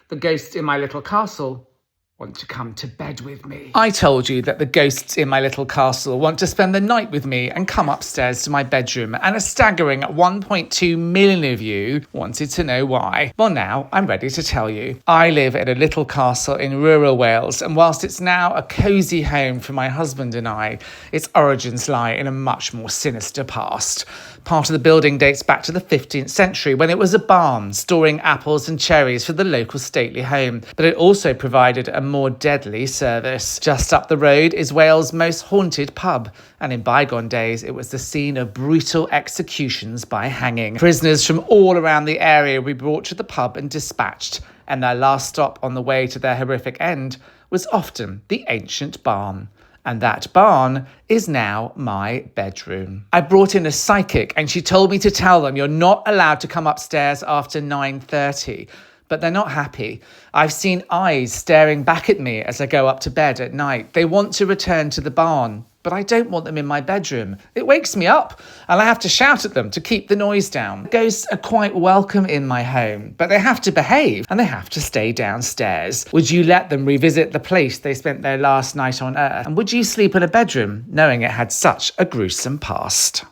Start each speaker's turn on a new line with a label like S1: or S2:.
S1: The ghosts in my little castle want to come to bed with me.
S2: I told you that the ghosts in my little castle want to spend the night with me and come upstairs to my bedroom, and a staggering 1.2 million of you wanted to know why. Well, now I'm ready to tell you. I live in a little castle in rural Wales, and whilst it's now a cosy home for my husband and I, its origins lie in a much more sinister past. Part of the building dates back to the 15th century, when it was a barn storing apples and cherries for the local stately home, but it also provided a more deadly service. Just up the road is Wales' most haunted pub, and in bygone days it was the scene of brutal executions by hanging. Prisoners from all around the area were brought to the pub and dispatched, and their last stop on the way to their horrific end was often the ancient barn. And that barn is now my bedroom. I brought in a psychic and she told me to tell them you're not allowed to come upstairs after 9:30. But they're not happy. I've seen eyes staring back at me as I go up to bed at night. They want to return to the barn, but I don't want them in my bedroom. It wakes me up and I have to shout at them to keep the noise down. Ghosts are quite welcome in my home, but they have to behave and they have to stay downstairs. Would you let them revisit the place they spent their last night on Earth? And would you sleep in a bedroom knowing it had such a gruesome past?